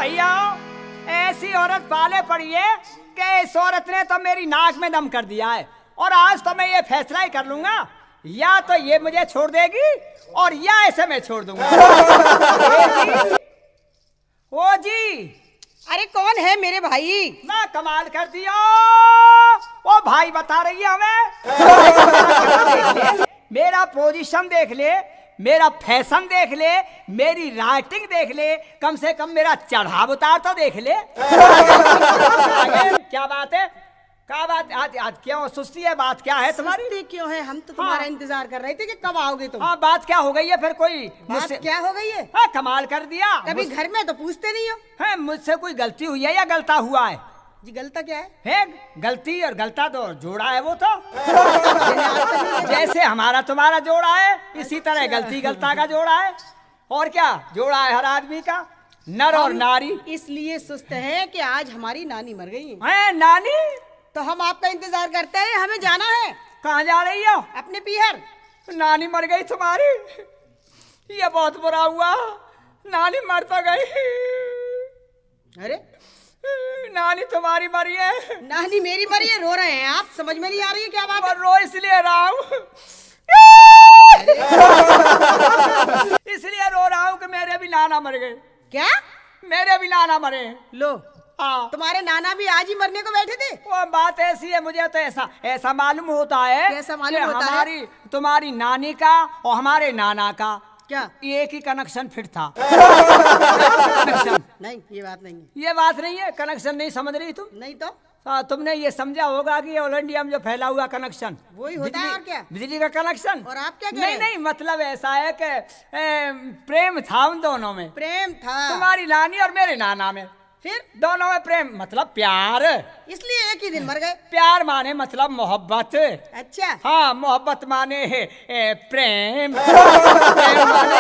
भैया ऐसी औरत पाले पड़ी है कि इस औरत ने तो मेरी नाक में दम कर दिया है, और आज तो मैं ये फैसला ही कर लूंगा, या तो ये मुझे छोड़ देगी और या ऐसे मैं छोड़ दूंगा। ओ जी, अरे कौन है मेरे भाई? ना कमाल कर दिया। ओ भाई बता रही है हमें। मेरा पोजीशन देख ले, मेरा फैशन देख ले, मेरी राइटिंग देख ले, कम से कम मेरा चढ़ाव उतार तो देख ले। क्या बात है? क्या बात? आज क्यों सुस्ती है? बात क्या है तुम्हारी? सुस्ती क्यों है? हम तो तुम्हारा इंतजार कर रहे थे कि कब आओगे तुम। हाँ, बात क्या हो गई है फिर? कोई बात क्या हो गई है? हाँ, कमाल कर दिया। कभी घर में तो पूछते नहीं हो। है मुझसे कोई गलती हुई है या गलता हुआ है? जी गलता क्या है? गलती और गलता तो जोड़ा है वो तो। जैसे हमारा तुम्हारा जोड़ा है, इसी तरह गलती गलता का जोड़ा है। और क्या जोड़ा है हर आदमी का, नर और नारी। इसलिए सुस्त है कि आज हमारी नानी मर गई है। नानी? तो हम आपका इंतजार करते हैं, हमें जाना है। कहाँ जा रही हो? अपने पीहर। नानी मर गई तुम्हारी? ये बहुत बुरा हुआ, नानी मर तो गई। अरे नानी तुम्हारी मरी है? नानी मेरी मरी है। रो रहे हैं आप? समझ में नहीं आ रही है क्या बात है? रो इसलिए रहा हूँ, इसलिए रो रहा हूँ कि मेरे भी नाना मर गए। क्या? मेरे भी नाना मरे। लो, हाँ, तुम्हारे नाना भी आज ही मरने को बैठे थे। वो बात ऐसी है, मुझे तो ऐसा मालूम होता है। कैसा मालूम होता है? हमारी तुम्हारी नानी का और हमारे नाना का क्या एक ही कनेक्शन फिट था। कनेक्शन नहीं, ये बात नहीं है। ये बात नहीं है, कनेक्शन नहीं समझ रही तुम? नहीं तो तुमने ये समझा होगा कि ऑल इंडिया में जो फैला हुआ कनेक्शन वही होता है। और क्या? बिजली का कनेक्शन। और आप क्या कह रहे नहीं हैं? नहीं, मतलब ऐसा है कि प्रेम था उन दोनों में। प्रेम था तुम्हारी नानी और मेरे नाना में। फिर दोनों में प्रेम मतलब प्यार। इसलिए एक ही दिन मर गए। प्यार माने मतलब मोहब्बत। अच्छा। हाँ, मोहब्बत माने प्रेम। प्रेम माने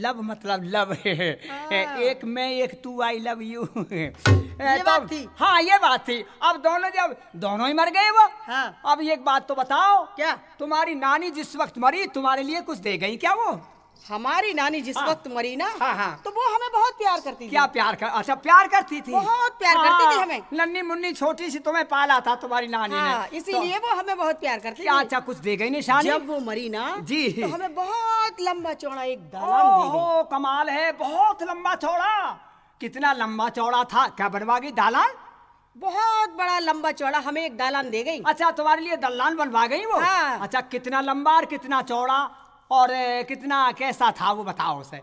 लव मतलब लव। एक मैं एक तू, आई लव यू। ये बात थी। हाँ, ये बात थी। अब जब दोनों ही मर गए वो। हाँ। अब एक बात तो बताओ, क्या? तुम्हारी नानी जिस वक्त मरी तुम्हारे लिए कुछ दे गई क्या वो? हमारी नानी जिस हाँ। वक्त मरी ना, हाँ, हाँ। तो वो हमें बहुत प्यार करती थी। क्या प्यार कर? अच्छा, प्यार करती थी। बहुत प्यार करती थी हमें। नन्ही मुन्नी छोटी सी तुम्हें पाला था तुम्हारी नानी हाँ, ने, इसीलिए वो हमें बहुत प्यार करती थी। अच्छा, कुछ दे गई निशानी? जब वो मरी ना जी, तो हमें बहुत लंबा चौड़ा एक दालान दे गई। ओहो, कमाल है, बहुत लंबा चौड़ा। कितना लंबा चौड़ा था? क्या बनवा गई? दालान? बहुत बड़ा लंबा चौड़ा हमें एक दालान दे गई। अच्छा, तुम्हारे लिए दालान बनवा गई वो? हाँ। अच्छा, कितना लंबा और कितना चौड़ा और कितना कैसा था वो बताओ उसे।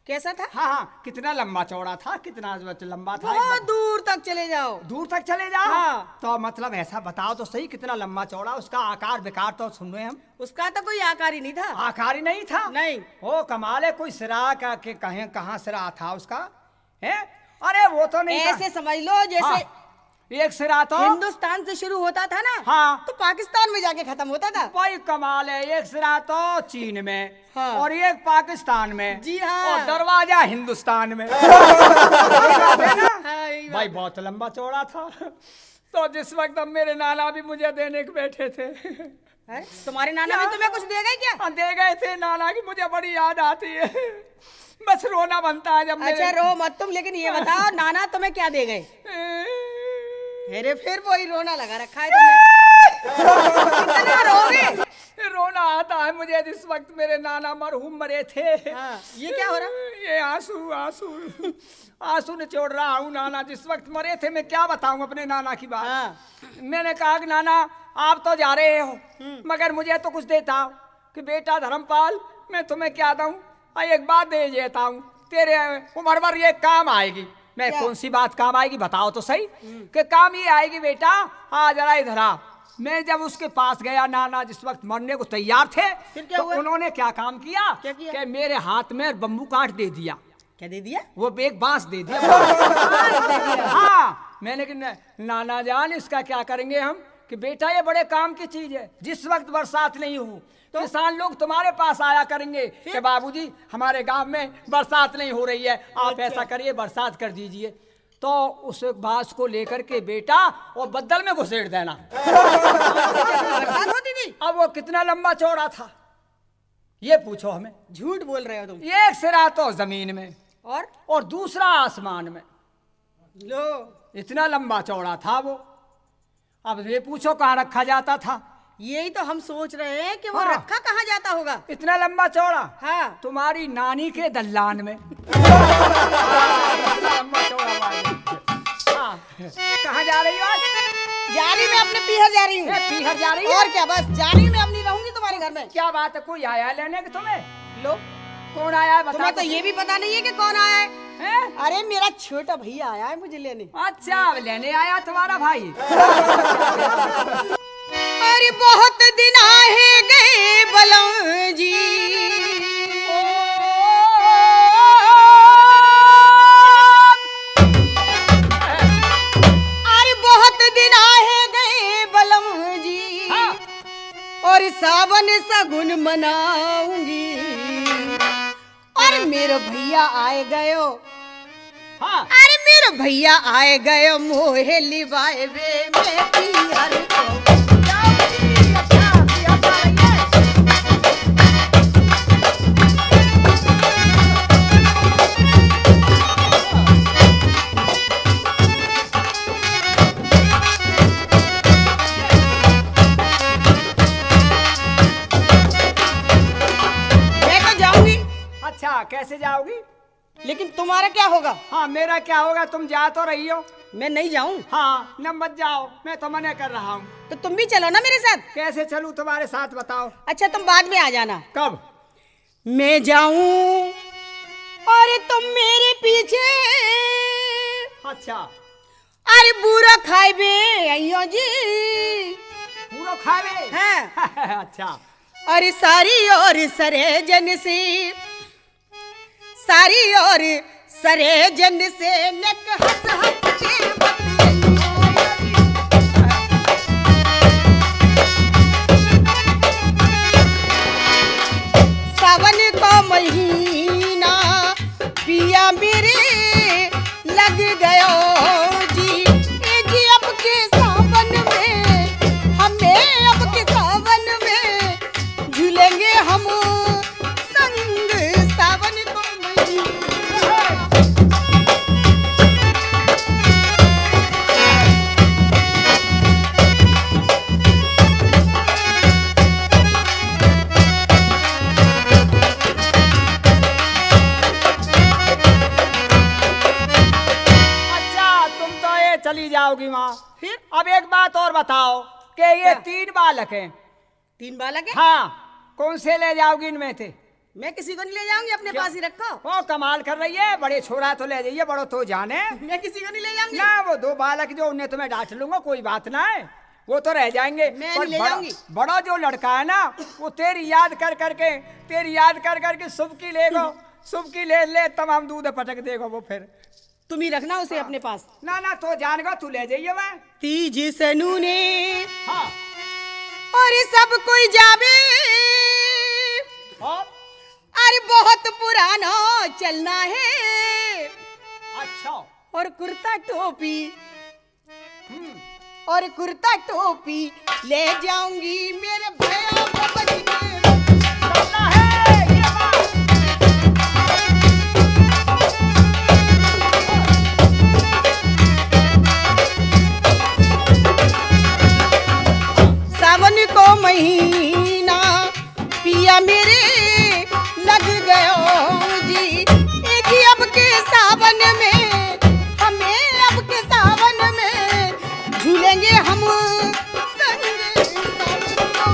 कैसा था? हाँ हाँ, कितना लंबा चौड़ा था, कितना लंबा था? बहुत दूर तक चले जाओ। दूर तक चले जाओ? हाँ। तो मतलब ऐसा बताओ तो सही, कितना लंबा चौड़ा, उसका आकार विकार तो सुन रहे हम। उसका तो कोई आकार ही नहीं था। आकार ही नहीं था? नहीं। ओ कमाल है, कोई सिरा का के कहाँ सिरा था उसका? है? अरे वो तो नहीं था। ऐसे समझ लो जैसे हाँ, एक सिरा तो हिंदुस्तान से शुरू होता था ना, हाँ, तो पाकिस्तान में जाके खत्म होता था। भाई कमाल है, एक सिरा तो चीन में, हाँ। और एक पाकिस्तान में। जी हाँ। और दरवाजा हिंदुस्तान में। हाँ, यही बात। भाई बहुत लंबा चौड़ा था। तो जिस वक्त अब मेरे नाना भी मुझे देने के बैठे थे। है? तुम्हारे नाना भी तुम्हें कुछ दे गए क्या? हाँ, दे गए थे। नाना की मुझे बड़ी याद आती है, बस रोना बनता है जब अच्छा, रो मत तुम, लेकिन ये बताओ नाना तुम्हें क्या दे गए? अरे फिर वही रोना लगा रखा है तुमने। कितना रोगे? रोना आता है मुझे जिस वक्त मेरे नाना मरहूम मरे थे। हाँ, ये क्या हो रहा? ये आंसू आंसू आंसू निचोड़ रहा हूँ। नाना जिस वक्त मरे थे, मैं क्या बताऊं अपने नाना की बात। हाँ। मैंने कहा कि नाना आप तो जा रहे हो, मगर मुझे तो कुछ देता हो कि बेटा धर्मपाल, मैं तुम्हें क्या दूं? एक बात दे देता हूँ, तेरे उम्र भर ये काम आएगी। मैं क्या? कौन सी बात काम आएगी बताओ तो सही। कि काम ये आएगी बेटा, हाँ जरा इधर आ। मैं जब उसके पास गया, नाना जिस वक्त मरने को तैयार थे, फिर क्या तो हुआ? उन्होंने क्या काम किया? क्या किया? कि मेरे हाथ में बम्बू काट दे दिया। क्या दे दिया? वो एक बांस दे दिया। बांस दे दिया। हाँ, मैंने कि नाना जान इसका क्या करेंगे हम? कि बेटा ये बड़े काम की चीज है, जिस वक्त बरसात नहीं हो तो किसान लोग तुम्हारे पास आया करेंगे कि बाबूजी हमारे गांव में बरसात नहीं हो रही है, आप ऐसा करिए बरसात कर दीजिए। तो उस बांस को लेकर के बेटा वो बद्दल में घुसेड़ देना। बरसात होती थी? अब वो कितना लंबा चौड़ा था ये पूछो हमें। झूठ बोल रहे हो तुम। एक सिरा तो जमीन में और दूसरा आसमान में। लो, इतना लंबा चौड़ा था वो। अब ये पूछो कहाँ रखा जाता था? यही तो हम सोच रहे हैं कि वो हाँ। रखा कहाँ जाता होगा। इतना लंबा चौड़ा? हाँ। तुम्हारी नानी के दल्लान में। लंबा चौड़ा हाँ। कहाँ जा रही हो आज? जा रही मैं अपने पीहर जा रही हूँ। पीहर जा रही है? और क्या, बस जा रही हूँ मैं, अब नहीं रहूंगी तुम्हारे घर में। क्या बात है, कोई आया है लेने के तुम्हें? लो, कौन आया है बता? तुम्हें तो ये भी पता नहीं है कि कौन आया है? हैं? अरे मेरा छोटा भैया आया है मुझे लेने। अच्छा, अब लेने आया तुम्हारा भाई। अरे बहुत दिन आए गए बलम जी, अरे बहुत दिन आए गए बलम जी, हाँ। और सावन सगुन मनाऊंगी। और मेरे भैया आए गयो, हाँ। अरे मेरे भैया आए गए मोहे लिवाए वे मैं पीहर को। मैं तो जाऊंगी, अच्छा, कैसे जाओगी? लेकिन तुम्हारा क्या होगा? हाँ, मेरा क्या होगा? तुम जा तो रही हो। मैं नहीं जाऊं हाँ, न मत जाओ, मैं तो मना कर रहा हूँ। तो तुम भी चलो ना मेरे साथ। कैसे चलूं तुम्हारे साथ, बताओ? अच्छा, तुम बाद में आ जाना। कब? मैं जाऊं और तुम मेरे पीछे, अच्छा, अरे बुरा खाइबे अइयो जी। पूरा खावे? हाँ। अच्छा, अरे सारी और सरे जन से, सारी और सरे जन से नक हंस हंस के बतियाइयो। सावन का महीना पिया मेरे लग गयो जी, ए जी अब के सावन में, हमें अब के सावन में झूलेंगे हम संग सावन को महीना। चली जाओगी वहाँ। फिर अब एक बात और बताओ कि ये क्या? 3 बालक हैं। 3 बालक है? हाँ, कौन से ले जाओगी इनमें थे? मैं किसी को नहीं ले जाऊंगी, अपने क्यों? पास ही रखो। ओ, कमाल कर रही है, बड़े छोरा तो ले जाइए, बड़ो तो जाने। मैं किसी को नहीं ले जाऊंगी। ना, वो 2 बालक जो उन्हें तो मैं डांट लूंगा, कोई बात ना है, वो तो रह जाएंगे। मैं पर नहीं ले जाऊंगी। बड़ा जो लड़का है ना, वो तेरी याद कर करके सुबकी ले तमाम दूध पटक देगा वो। फिर तुम ही रखना उसे अपने पास। ना तो जानेगा, तू ले जाइए वह। तीज सनूने हाँ, और सब कोई जावे, और अरे बहुत पुराना चलना है। अच्छा, और कुर्ता टोपी, हम्म, और कुर्ता टोपी ले जाऊंगी मेरे भैया को बचने। चलना है ये बात। सावन को महीना पिया मेरे लग गयो जी, ए जी अब के सावन में, हमें अब के सावन में झूलेंगे हम संग सावन को।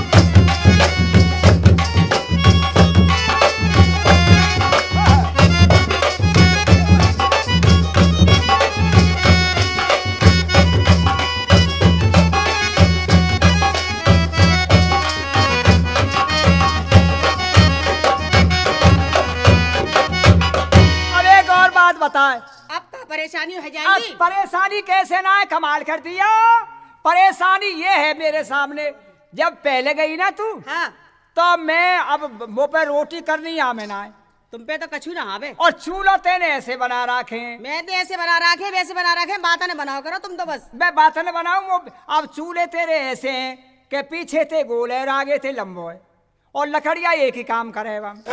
अब एक और बात बताए। अब का परेशानी हो अब जाएगी। परेशानी कैसे ना है, कमाल कर दिया। परेशानी ये है मेरे सामने, जब पहले गई ना तू, हाँ, तो मैं अब मुँह पे रोटी करनी आमे ना है, तुम पे तो कछु ना आवे। और चूल्हा तेने ऐसे बना रखे हैं। मैं तो ऐसे बना रखे, वैसे बना रखे, बात न बनाओ करो तुम तो बस। मैं बात न बनाऊं, अब चूल्हे तेरे ऐसे हैं कि पीछे थे गोल है और आगे थे लंबो है, और लकड़ियाँ एक ही काम करे हम।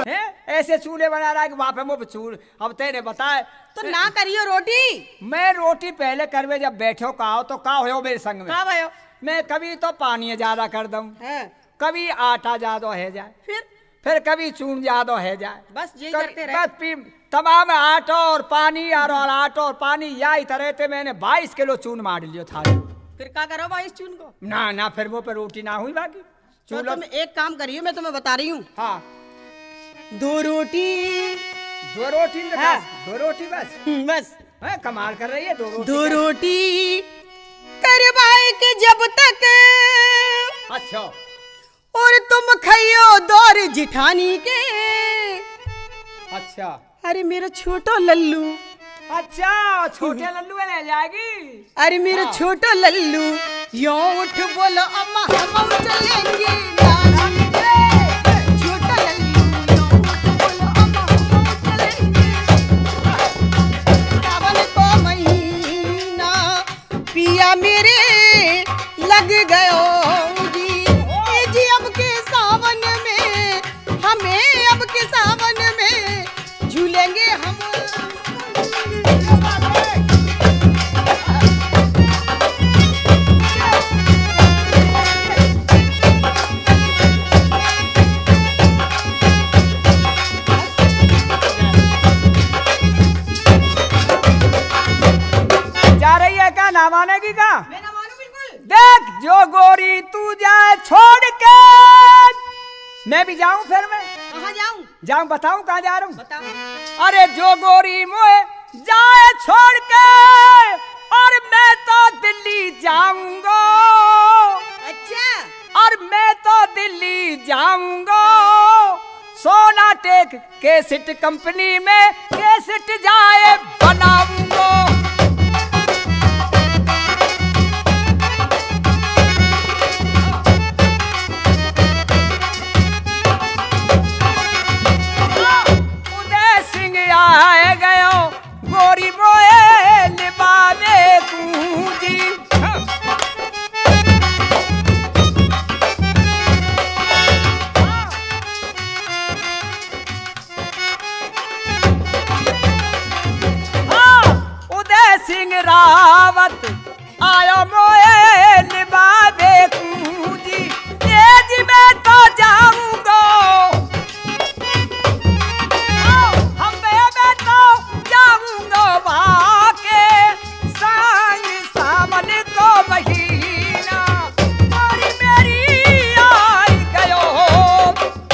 हैं? ऐसे चूल्हे बना रहा है कि वहां पे मुँह चूल। अब तेने बताए तो ना करियो रोटी। मैं रोटी पहले करवे जब बैठो कहो तो का हो मेरे संग में। का भयो? मैं कभी तो पानी ज्यादा कर दूं, हाँ, कभी आटा ज्यादा है जाए, फिर कभी चून ज्यादा है जाए। बस यही कभी- करते रहे। बस तमाम आटा और पानी और आटा और पानी यही तरह थे। मैंने 22 किलो चून मार लियो था। फिर क्या करो भाई इस चून को? ना फिर वो पे रोटी ना हुई बाकी तो चूल्हा। तुम एक काम करियो, मैं तुम्हें बता रही हूँ। हाँ 2 रोटी। 2 रोटी हाँ। 2 रोटी बस। बस है, कमाल कर रही है। 2 रोटी 2 रोटी करवाए के जब तक अच्छा और तुम खाइयो दौर जिठानी के। अच्छा अरे मेरा छोटो लल्लू, अच्छा छोटे लल्लू ले जाएगी। अरे मेरा हाँ। छोटो लल्लू, यो उठ बोलो अम्मा हम चलेंगे नानी के। छोटा लल्लू, यो उठ बोलो अम्मा हम चलेंगे। सावन को महीना पिया मेरे लग गयो जी। ए जी अब के सावन में, हमें अब के सावन में झूलेंगे हम। जा रही है क्या ना मानेगी क्या? मैं ना मानूं बिल्कुल। देख जो गोरी तू जाए छोड़ के मैं भी जाऊं। फिर मैं कहाँ जाऊं? जाऊं बताऊं कहाँ जा रहा हूं? बताओ। अरे जो गोरी मोए जाए छोड़ के और मैं तो दिल्ली जाऊंगा। अच्छा और मैं तो दिल्ली जाऊंगा। सोना टेक कैसेट कंपनी में कैसेट जाए बनाऊंगा। उदय सिंह आए गयो गोरी मोए लिबाने कूंजी। हाँ, उदय सिंह रावत आयो मोए लिबाने